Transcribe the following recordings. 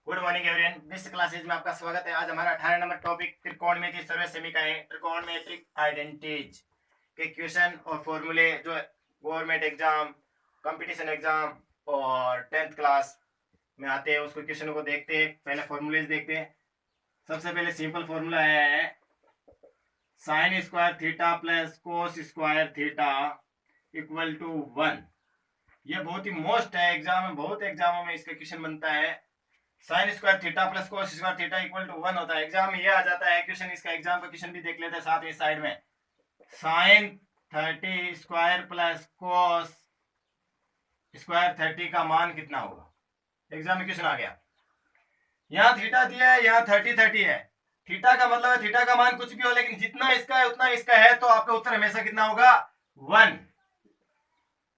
Good morning everyone, this classes में आपका स्वागत है। आज हमारा 18 नंबर टॉपिक त्रिकोणमिति सर्वे सेमी का है। त्रिकोणमेट्रिक आइडेंटिटीज के क्वेश्चन और फॉर्मूले जो गवर्नमेंट एग्जाम, कंपटीशन एग्जाम और 10th क्लास में आते हैं उसको क्वेश्चनों को देखते हैं। पहले फॉर्मूलेज देखते हैं। सबसे पहले सिंपल फॉर्मूला है sine square theta plus cos square theta equal to 1। ये बहुत ही मोस्ट है एग्जाम में, बहुत एग्जामों में इसका क्वेश्चन बनता है। Sine square theta plus cos square theta equal to 1 होता है। एग्जाम में ये आ जाता है क्वेश्चन। इसका एग्जाम का क्वेश्चन भी देख लेते हैं साथ में साइड में। Sine 30 square plus cos square 30 का मान कितना होगा। एग्जाम में क्वेश्चन आ गया। यहाँ थीटा दिया है, यहाँ 30 है। थीटा का मतलब है थीटा का मान कुछ भी हो, लेकिन जितना इसका है उतना इसका है, तो आपका उत्तर हमेशा कितना होगा 1।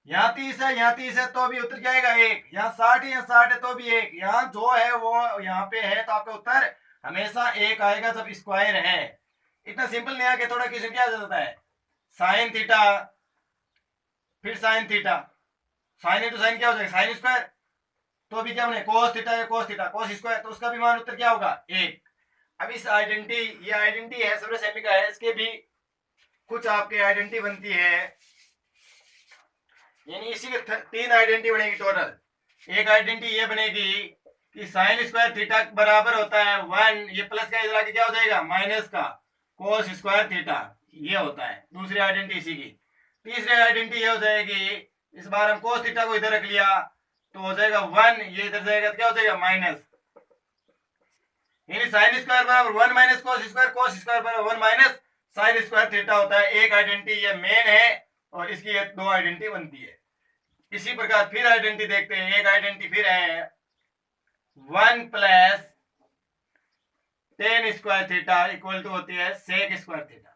यहाँ 30 है, यहाँ 30 है तो भी उत्तर क्या आएगा 1। यहाँ 60 है, यहाँ 60 है तो भी 1। यहाँ जो है वो यहाँ पे है, तो आपका उत्तर हमेशा 1 आएगा जब स्क्वायर है। इतना सिंपल नहीं आके थोड़ा क्वेश्चन क्या जाता है। साइन थीटा फिर sine theta, sine into sine क्या हो जाएगा साइन स्क्वायर, तो भी क्या बने कोस थीटा या कोस थीटा कोस स्क्वायर, तो उसका भी मान उत्तर क्या होगा 1। अब इस आइडेंटिटी, ये आइडेंटिटी है सर्वे सेमी का है, इसके भी कुछ आपके आइडेंटिटी बनती है, यानी इसी के 3 आइडेंटिटी बनेगी टोटल। एक आइडेंटिटी ये बनेगी कि साइन स्क्वायर थीटा बराबर होता है 1, ये प्लस का इधर आके क्या हो जाएगा माइनस का कोस स्क्वायर थीटा, ये होता है दूसरी आइडेंटिटी इसी की। तीसरी आइडेंटिटी ये हो जाएगी, इस बार हम कोस थीटा को इधर रख लिया तो हो जाएगा 1, ये इधर जाएगा तो क्या हो जाएगा माइनस, यानी साइन स्क्वायर बराबर 1 माइनस कोस स्क्वायर बराबर 1 माइनस साइन स्क्वायर थीटा होता है। एक आइडेंटिटी ये मेन है और इसकी ये 2 आइडेंटिटी बनती है। इसी प्रकार फिर आइडेंटिटी देखते हैं। एक आइडेंटिटी फिर है 1 plus tan square theta equal to होती है सेक स्क्वायर थीटा।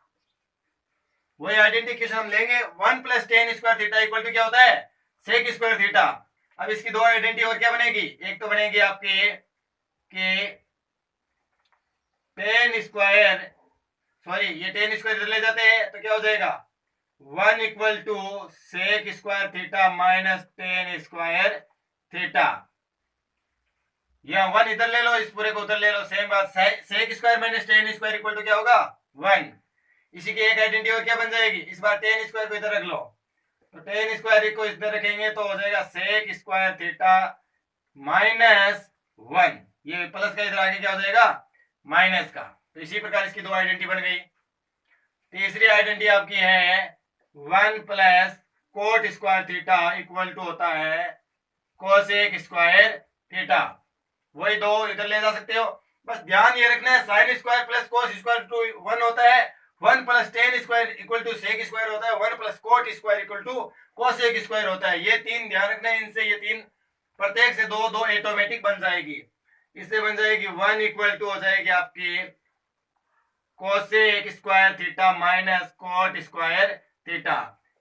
वही आइडेंटिटी क्वेश्चन हम लेंगे। 1 plus tan square theta equal to क्या होता है सेक स्क्वायर थीटा। अब इसकी 2 आइडेंटिटी और क्या बनेगी, एक तो बनेगी आपके कि टेन स्क्वायर, सॉरी ये टेन स्क्वायर इधर ले जाते हैं तो क्या हो जाएगा 1 equal to sec square theta minus tan square theta. यहाँ 1 इधर ले लो, इस पूरे को उधर ले लो, सेम बात। Sec square minus tan square equal to क्या होगा 1। इसी की एक आइडेंटिटी और क्या बन जाएगी, इस बार टेन स्क्वायर को इधर रख लो, तो टेन स्क्वायर को इधर रखेंगे तो हो जाएगा सेक स्क्वायर थीटा माइनस 1। ये प्लस का इधर आगे क्या हो जाएगा माइनस का। तो इसी प्रकार इसकी 2 आइडेंटिटी बन गई। तीसरी आइडेंटिटी आपकी है 1 plus cot square theta equal to होता है कोसेक स्क्वायर थीटा। वही 2 इधर ले जा सकते हो। बस ध्यान ये रखना है sine square plus cos square to 1 होता है, 1 plus tan square equal to sec square होता है, 1 plus cot square equal to cosec square होता है। ये 3 ध्यान रखना है। इनसे ये 3 प्रत्येक से 2 2 ऑटोमेटिक बन जाएगी। इससे बन जाएगी 1 इक्वल टू हो जाएगी आपकी cosec square theta minus cot square theta.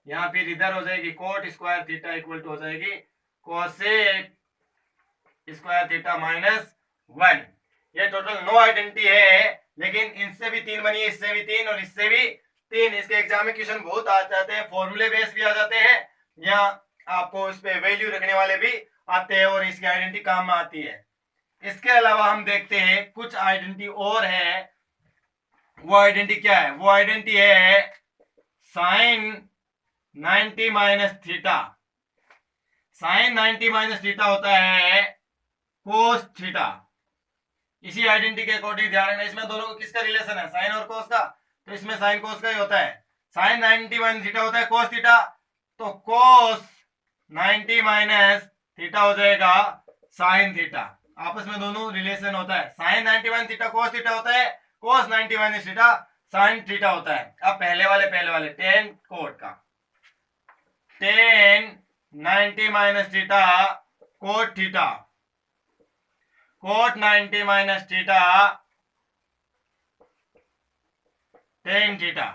यहाँ फिर इधर हो जाएगी cot square theta equal to हो जाएगी कोसेक स्क्वायर थीटा माइनस 1। ये टोटल 9 आइडेंटिटी है, लेकिन इनसे भी 3 बनी है, इससे भी 3 और इससे भी 3। इसके एग्जाम में क्वेश्चन बहुत आ जाते हैं, फॉर्मूले बेस भी आ जाते हैं, या आपको इस पे वैल्यू रखने वाले भी आते हैं और इसकी आइडेंटिटी काम में आती है। इसके अलावा हम देखते हैं कुछ आइडेंटिटी और है। वो आइडेंटिटी क्या है, वो आइडेंटिटी है sine 90 minus theta. Sine 90 minus theta होता है कोस थीटा। इसी आइडेंटिटी के अकॉर्डिंग ध्यान रखना, इसमें दोनों को किसका रिलेशन है साइन और कोस का, तो इसमें साइन कोस का ही होता है। साइन 90 माइनस थीटा होता है कोस थीटा, तो कोस 90 माइनस थीटा हो जाएगा साइन थीटा। आपस में दोनों रिलेशन होता है। Sine 90 minus theta cos theta होता है, cos 90 minus theta sine theta होता है। अब पहले वाले टेन कोट का, tan 90 minus theta cot theta, cot 90 minus theta tan theta.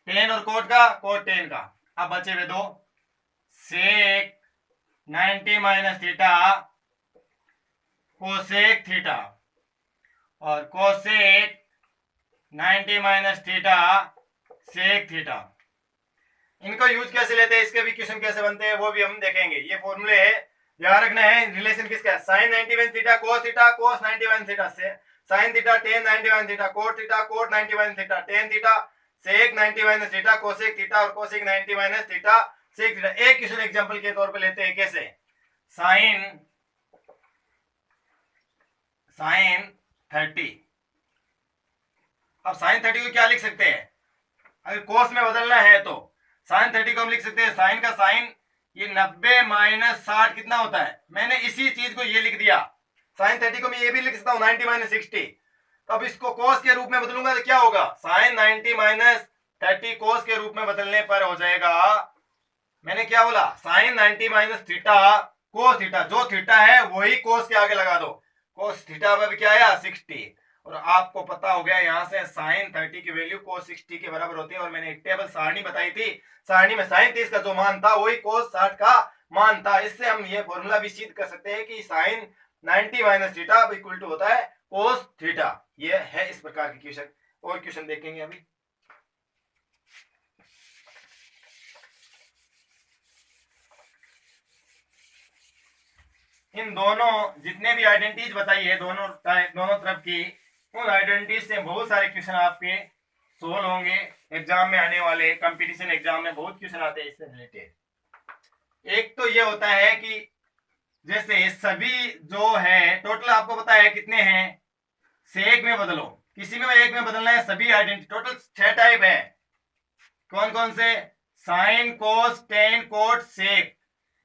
Tan और कोट का, कोट टेन का। अब बचे हुए 2, sec 90 minus theta cosec theta और cosec 90 minus theta sec theta. इनको यूज कैसे लेते हैं, इसके भी क्वेश्चन कैसे बनते हैं वो भी हम देखेंगे। ये फॉर्मूले है याद रखना है रिलेशन किसका है, साइन 91 थीटा कोस 91 थीटा से sine theta tan 91 theta cot 91 theta tan theta sec 91 theta cosec theta और कोसेक 91 थीटा सेक थीटा। एक क्वेश्चन एग्जांपल के तौर पे लेते हैं, कैसे साइन 30। अब साइन 30 को क्या लिख सकते हैं, अगर कोस में बदलना है तो साइन 30 को हम लिख सकते हैं साइन का साइन ये 90 माइनस 60 कितना होता है, मैंने इसी चीज को ये लिख दिया। साइन 30 को मैं ये भी लिख सकता हूँ 90 माइनस 60। तो अब इसको कोस के रूप में बदलूंगा तो क्या होगा, साइन 90 माइनस 30 कोस के रूप में बदलने पर हो जाएगा, मैंने क्या बोला, sine 90 minus theta cos theta, जो थीटा है वही कोस के आगे लगा दो, कोस थीटा में भी क्या आया 60। और आपको पता हो गया यहाँ से साइन 30 की वैल्यू कोस 60 के बराबर होती है। और मैंने एक टेबल सारणी बताई थी, सारणी में साइन 30 का जो मान था वही कोस 60 का मान था। इससे हम ये फॉर्मूला भी सिद्ध कर सकते हैं कि sine 90 minus theta equal to होता है कोस थीटा। ये है इस प्रकार के क्वेश्चन। और क्वेश्चन देखेंगे अभी। इन दोनों जितने भी आइडेंटिटीज बताई है दोनों तरफ की, उन आइडेंटिटीज से बहुत सारे क्वेश्चन आपके सोल्व होंगे एग्जाम में आने वाले, कंपटीशन एग्जाम में बहुत क्वेश्चन आते हैं इससे रिलेटेड। एक तो ये होता है कि जैसे सभी जो है टोटल आपको पता है कितने हैं, सेक में बदलो, किसी में एक में बदलना है, सभी आइडेंटिटी टोटल 6 टाइप है। कौन कौन से, sine cos tan cot sec,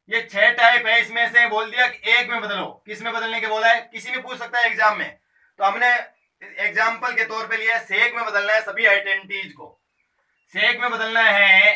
ये 6 टाइप है। इसमें से बोल दिया कि एक में बदलो, किस में बदलने के बोला है, किसी में पूछ सकता है एग्जाम में, तो हमने एग्जाम्पल के तौर पे लिया सेक में बदलना है सभी आइडेंटिटीज को, सेक में बदलना है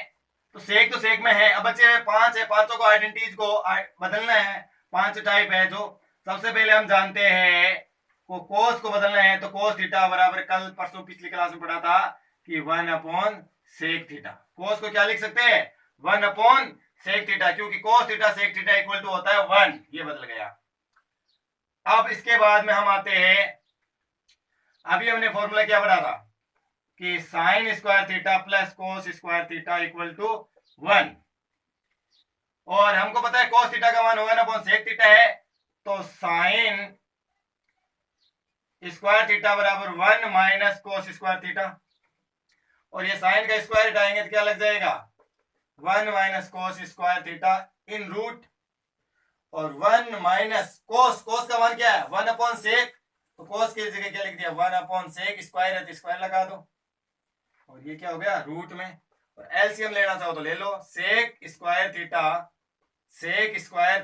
तो सेक में है। अब बचे 5 है, पांचों को आइडेंटिटीज को बदलना है। 5 टाइप है जो सबसे पहले हम जानते हैं को कोस को बदलना है, तो कोस थीटा बराबर कल परसों पिछली क्लास में पढ़ा था कि 1 अपॉन सेक थीटा। कोस को क्या लिख सकते हैं 1 अपॉन सेक थीटा, क्योंकि cos theta sec theta equal to होता है 1, ये बदल गया। अब इसके बाद में हम आते हैं, अभी हमने फॉर्मूला क्या पढ़ा था कि sine square theta plus cos square theta equal to 1, और हमको पता है कोस थीटा का मान 1 अपॉन सेक थीटा है, तो साइन स्क्वायर थीटा बराबर 1 माइनस कोस स्क्वायर थीटा, और ये साइन का स्क्वायर हटाएंगे तो क्या लग जाएगा 1 minus cos square theta in root, और 1 माइनस कोस का मान क्या है 1 अपॉन सेक, तो कोस की जगह क्या लिख दिया 1 अपॉन सेक, स्क्वायर है तो स्क्वायर लगा दो, और ये क्या हो गया रूट में। और एलसीएम लेना चाहो तो ले लो, सेक square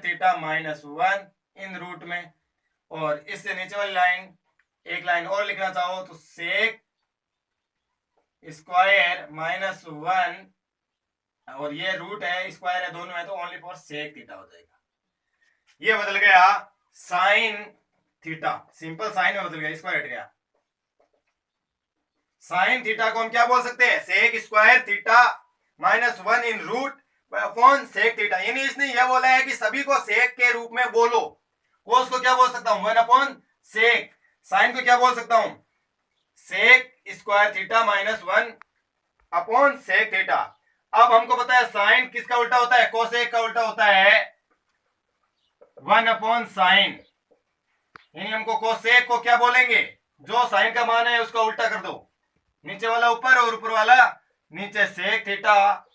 theta minus 1 in root में, और इससे नीचे वाली लाइन एक लाइन और लिखना चाहो तो सेक स्क्वायर माइनस 1, और ये रूट है स्क्वायर है दोनों है तो ओनली फॉर सेक थीटा हो जाएगा। ये बदल गया साइन थीटा, सिंपल साइन में बदल गया, स्क्वायर हट गया। साइन थीटा को हम क्या बोल सकते हैं सेक square theta minus 1 in root upon sec theta, यानी इसने यह बोला है कि सभी को सेक के रूप में बोलो। कोस को क्या बोल सकता हूं 1 अपॉन सेक, साइन को क्या बोल सकता हूं sec square theta minus 1 upon sec theta. अब हमको पता है साइन किसका उल्टा होता है, कोसेक का उल्टा होता है 1 अपॉन साइन, यानी हमको कोसेक को क्या बोलेंगे, जो साइन का मान है उसका उल्टा कर दो, नीचे वाला ऊपर और ऊपर वाला नीचे, sec theta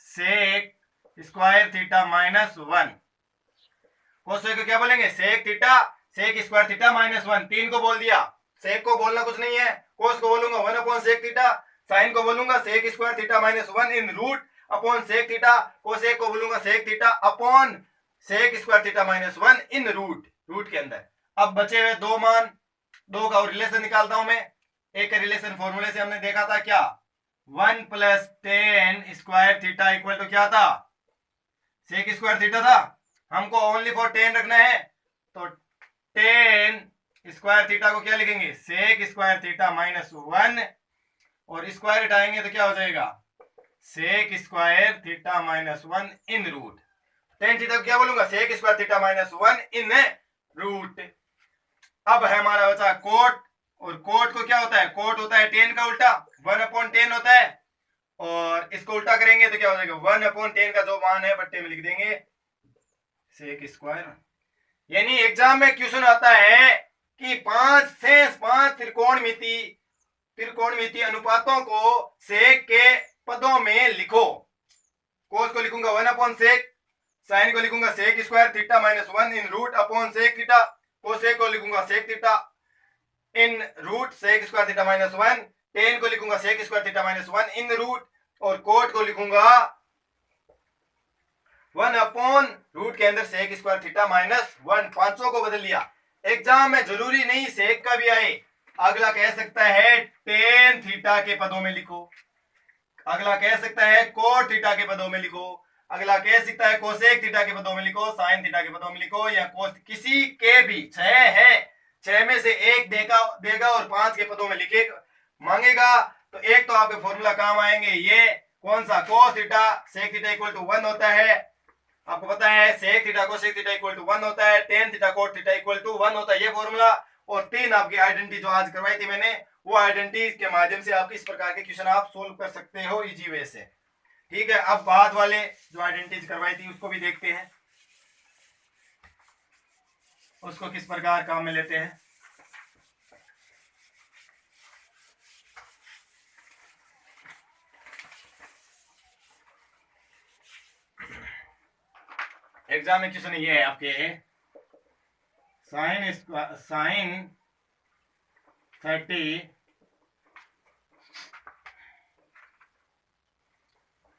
sec square theta minus 1, cosec को क्या बोलेंगे sec theta sec square theta minus 1, 3 को बोल दिया। सेक को बोलना कुछ नहीं है, कोस को बोलूंगा 1 अपॉन सेक थीटा, साइन को बोलूंगा sec square theta minus 1 in root upon sec theta, cosec को बोलूंगा sec theta upon sec square theta minus 1 in root के अंदर। अब बचे हुए दो मान, दो का रिलेशन निकालता हूं मैं। एक रिलेशन फॉर्मूले से हमने देखा था क्या 1 plus tan square theta equal to क्या था सेक स्क्वायर थीटा था, हमको ओनली फॉर टेन रखना है, तो टेन स्क्वायर थीटा को क्या लिखेंगे सेक स्क्वायर थीटा माइनस 1, और स्क्वायर हटाएंगे तो क्या हो जाएगा सेक square theta minus 1 in root, tan theta को क्या बोलूंगा sec square theta minus 1 in root. अब है हमारा बचा कोट, और कोट को क्या होता है कोट होता है टेन का उल्टा 1 अपॉन टेन होता है, और इसको उल्टा करेंगे तो क्या हो जाएगा 1 अपॉन टेन का जो मान है बट्टे में लिख देंगे सेक स्क्वायर यानी एग्जाम में क्वेश्चन आता है कि 5 से 5 त्रिकोणमिति अनुपातों को सेक के पदों में लिखो। कोस को लिखूंगा 1/सेक, साइन को लिखूंगा sec square theta minus 1 in root upon sec theta, cosec को लिखूंगा sec theta in root sec square theta minus 1, tan को लिखूंगा sec square theta minus 1 in root, और कोट को लिखूंगा 1/रूट के अंदर सेक स्क्वायर थीटा माइनस 1। पांचों को बदल लिया। एग्जाम में जरूरी नहीं सेक का भी आए, अगला कह सकता है टेन थीटा के पदों में लिखो, अगला कह सकता है कोट थीटा के पदों में लिखो, अगला कह सकता है कोसेक थीटा के पदों में लिखो, साइन थीटा के पदों में लिखो, या कोस किसी के भी 6 है, 6 में से एक देगा और 5 के पदों में लिखे मांगेगा तो एक तो आपके फॉर्मूला काम आएंगे। ये कौन सा, cos theta sec theta equal to 1 होता है, आपको पता है sec theta cosec theta equal to 1 होता है, tan theta cot theta equal to 1 होता है, ये फॉर्मूला। और 3 आपकी आइडेंटिटी जो आज करवाई थी मैंने, वो आइडेंटिटी के माध्यम से आप इस प्रकार के क्वेश्चन आप सोल्व कर सकते हो इजी वे से। ठीक है, अब बाद वाले जो आइडेंटिटी करवाई थी उसको भी देखते हैं, उसको किस प्रकार काम में लेते हैं। एग्जाम में क्वेश्चन ये है आपके, sine 30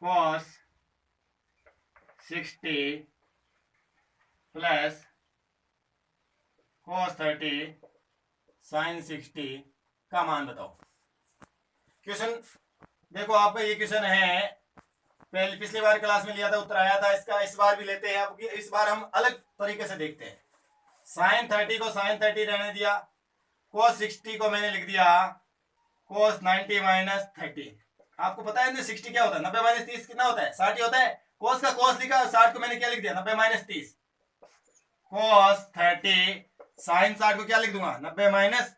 cos 60 plus cos 30 sin 60 का मान बताओ। क्वेश्चन देखो आपका ये क्वेश्चन है, पहले पिछली बार क्लास में लिया था, उत्तर आया था इसका, इस बार भी लेते हैं। अब इस बार हम अलग तरीके से देखते हैं। sin 30 को sin 30 रहने दिया, cos 60 को मैंने लिख दिया cos 90 माइनस 30। आपको पता है 60 क्या होता है, 90 माइनस 30 कितना होता है, 60 ही होता है। cos का cos लिखा, 60 को मैंने क्या लिख दिया, 90 माइनस 30, cos 30 sin 60 को क्या लिख दूंगा, 90 माइनस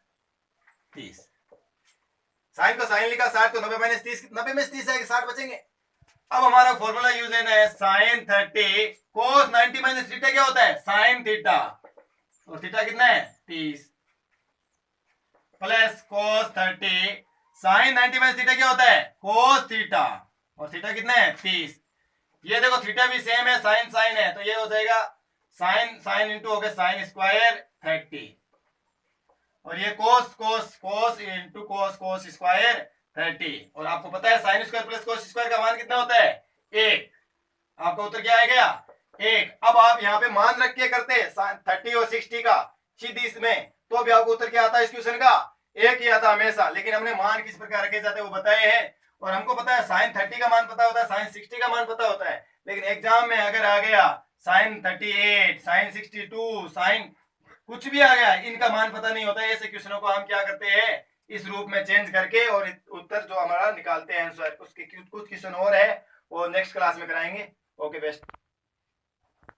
30। साइन को साइन लिखा, 60 को 90 माइनस 30, 90 में 30 है, 60 बचेंगे। अब हमारा फॉर्मूला यूज लेना है, साइन 30 cos 90 माइनस थीटा क्या होता है, साइन थीटा, और थीटा कितना है 30, plus cos 30 sine 90 minus theta क्या होता है, cos थीटा, और थीटा कितना है 30। ये देखो थीटा भी सेम है, साइन साइन है, तो ये हो जाएगा साइन साइन इंटू हो गया साइन स्क्वायर 30, और ये cos cos cos into cos cos square 30। और आपको पता है sine square plus cos square का मान कितना होता है, 1। आपका उत्तर क्या आएगा, 1। अब आप यहाँ पे मान रख के करते हैं 30 और 60 का सीधी में, तो भी आपको उत्तर क्या आता है इस क्वेश्चन का, 1 ही आता हमेशा। लेकिन हमने मान किस प्रकार रखे जाते हैं वो बताए हैं, और हमको पता है साइन 30 का मान पता होता है, साइन 60 का मान पता होता है। लेकिन एग्जाम में अगर आ गया साइन 38, साइन 62, साइन कुछ भी आ गया, इनका मान पता नहीं होता है, ऐसे क्वेश्चनों को हम क्या करते हैं इस रूप में चेंज करके और उत्तर जो हमारा निकालते हैं आंसर। उसके कुछ क्वेश्चन और है वो नेक्स्ट क्लास में कराएंगे। Okay best.